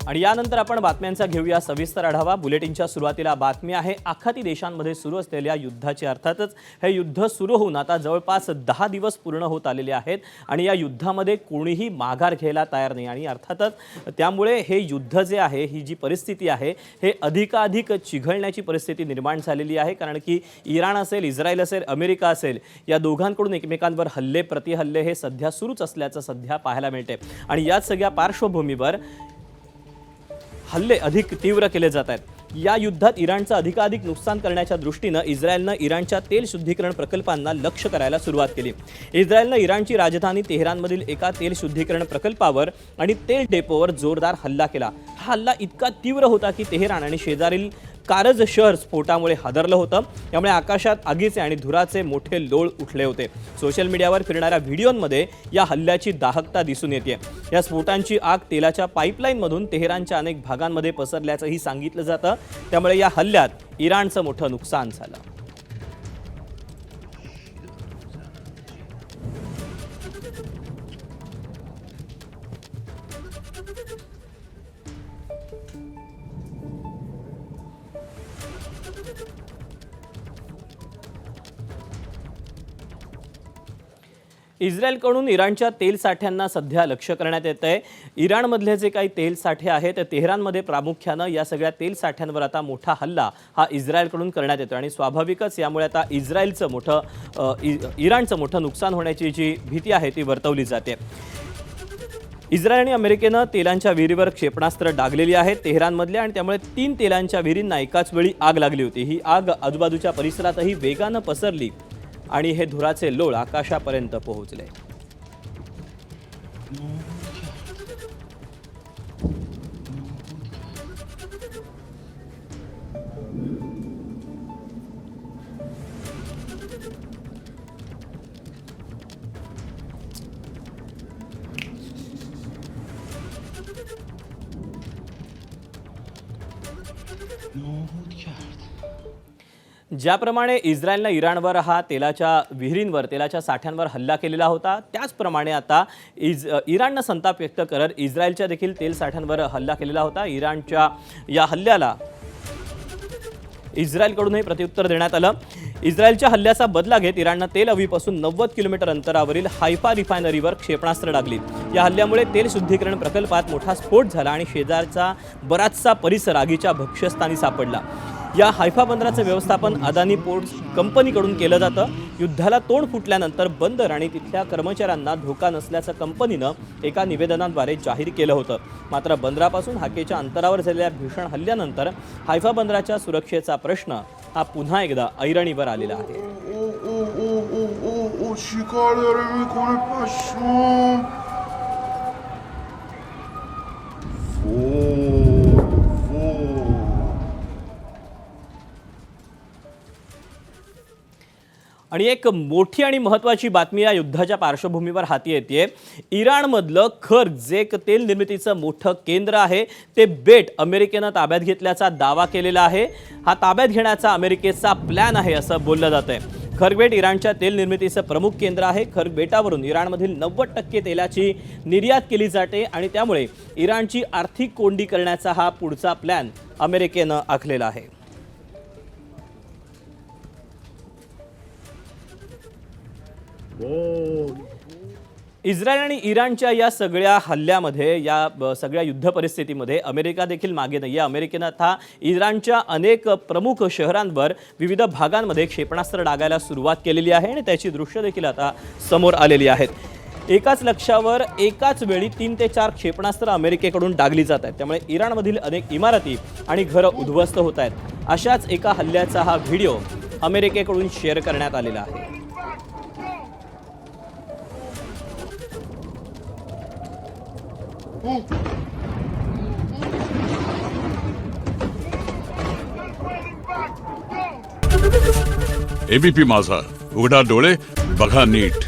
आणि यानंतर आपण बातम्यांचा घेऊया सविस्तर आढावा। बुलेटिनच्या सुरुवातीला बातमी आहे आखाती देशांमध्ये सुरू असलेल्या युद्धाची। अर्थातच हे युद्ध सुरू होऊन आता जवळपास 10 दिवस पूर्ण होत आलेले आहेत आणि या युद्धामध्ये कोणीही माघार घ्यायला तयार नाही आणि अर्थातच त्यामुळे हे युद्ध जे आहे, ही जी परिस्थिती आहे, हे अधिकाधिक चिघळण्याची परिस्थिती निर्माण झालेली आहे। कारण की इराण असेल, इस्रायल असेल, अमेरिका असेल, या दोघांकडून एकमेकांवर हल्ले प्रतिहल्ले हे सध्या सुरूच असल्याचं सध्या पाहायला मिळते आणि या सगळ्या पार्श्वभूमीवर हल्ले अधिक तीव्र केले जात आहेत। या युद्धात इराणचं अधिकाधिक नुकसान करण्याच्या दृष्टीनं इस्रायलनं इराणच्या तेल शुद्धीकरण प्रकल्पांना लक्ष्य करायला सुरुवात केली। इस्रायलनं इराणची राजधानी तेहरानमधील एका तेल शुद्धीकरण प्रकल्पावर आणि तेल डेपोवर जोरदार हल्ला केला। हा हल्ला इतका तीव्र होता की तेहरान आणि शेजारील कारज शहर स्फोटामुळे हादरलं होतं। त्यामुळे आकाशात आगीचे आणि धुराचे मोठे लोळ उठले होते। सोशल मीडियावर फिरणाऱ्या व्हिडिओमध्ये या हल्ल्याची दाहकता दिसून येते। या स्फोटांची आग तेलाच्या पाईपलाईनमधून तेहरानच्या अनेक भागांमध्ये पसरल्याचंही सांगितलं जातं। त्यामुळे या हल्ल्यात इराणचं मोठं नुकसान झालं। इस्रायलकडून इराणच्या तेल साठ्यांना सध्या लक्ष्य करण्यात येत आहे। इराणमधले जे काही तेल साठे आहेत ते तेहरानमध्ये प्रामुख्यानं या सगळ्या तेल साठ्यांवर आता मोठा हल्ला हा इस्रायलकडून करण्यात येतो आणि स्वाभाविकच यामुळे आता इराणचं मोठं नुकसान होण्याची जी भीती आहे ती वर्तवली जाते। इस्रायल आणि अमेरिकेनं तेलांच्या विहिरीवर क्षेपणास्त्र डागलेली आहेत तेहरानमधल्या आणि त्यामुळे 3 तेलांच्या विहिरींना एकाच वेळी आग लागली होती। ही आग आजूबाजूच्या परिसरातही वेगानं पसरली आणि हे धुराचे लोळ आकाशापर्यंत पोहोचले। ज्याप्रमाणे इस्रायलने इराणवर हा तेलाच्या विहिरींवर तेलाच्या साठ्यांवर हल्ला केलेला होता, त्याचप्रमाणे आता इराणनं संताप व्यक्त करत इस्रायलच्या देखील तेल साठ्यांवर हल्ला केलेला होता। इराणच्या या हल्ल्याला इस्रायलकडूनही प्रत्युत्तर देण्यात आलं। इस्रायलच्या हल्ल्याचा बदला घेत इराणनं तेल अवीपासून 90 किलोमीटर अंतरावरील हायफा रिफायनरीवर क्षेपणास्त्र डागली। या हल्ल्यामुळे तेल शुद्धीकरण प्रकल्पात मोठा स्फोट झाला आणि शेजारचा बराचसा परिसर आगीच्या भक्ष्यस्थानी सापडला। या हायफा बंदराचं व्यवस्थापन अदानी पोर्ट्स कंपनीकडून केलं जातं। युद्धाला तोंड फुटल्यानंतर बंदर आणि तिथल्या कर्मचाऱ्यांना धोका नसल्याचं कंपनीनं एका निवेदनाद्वारे जाहीर केलं होतं। मात्र बंदरापासून हाकेच्या अंतरावर झालेल्या भीषण हल्ल्यानंतर हायफा बंदराच्या सुरक्षेचा प्रश्न हा पुन्हा एकदा ऐरणीवर आलेला आहे। आणि एक मोठी आणि महत्त्वाची बातमी या युद्धाच्या पार्श्वभूमीवर हाती येते। इराणमधलं खर्ग जे तेल निर्मितीचं मोठं केंद्र आहे ते बेट अमेरिकेनं ताब्यात घेतल्याचा दावा केलेला आहे। हा ताब्यात घेण्याचा अमेरिकेचा प्लॅन आहे असं बोललं जातंय। खर्ग बेट इराणच्या तेल निर्मितीचं प्रमुख केंद्र आहे। खर्ग बेटावरून इराणमधील 90% तेलाची निर्यात केली जाते आणि त्यामुळे इराणची आर्थिक कोंडी करण्याचा हा पुढचा प्लॅन अमेरिकेनं आखलेला आहे। इस्रायल आणि इराणच्या या सगळ्या हल्ल्यामध्ये, या सगळ्या युद्ध परिस्थितीमध्ये अमेरिका देखील मागे नाही आहे। अमेरिकेनं आता इराणच्या अनेक प्रमुख शहरांवर विविध भागांमध्ये क्षेपणास्त्र डागायला सुरुवात केलेली आहे आणि त्याची दृश्य देखील आता समोर आलेली आहेत। एकाच लक्ष्यावर एकाच वेळी 3 ते 4 क्षेपणास्त्र अमेरिकेकडून डागली जात आहेत। त्यामुळे इराणमधील अनेक इमारती आणि घरं उद्ध्वस्त होत आहेत। अशाच एका हल्ल्याचा हा व्हिडिओ अमेरिकेकडून शेअर करण्यात आलेला आहे। एबीपी माझा, उघडा डोळे बघा नीट।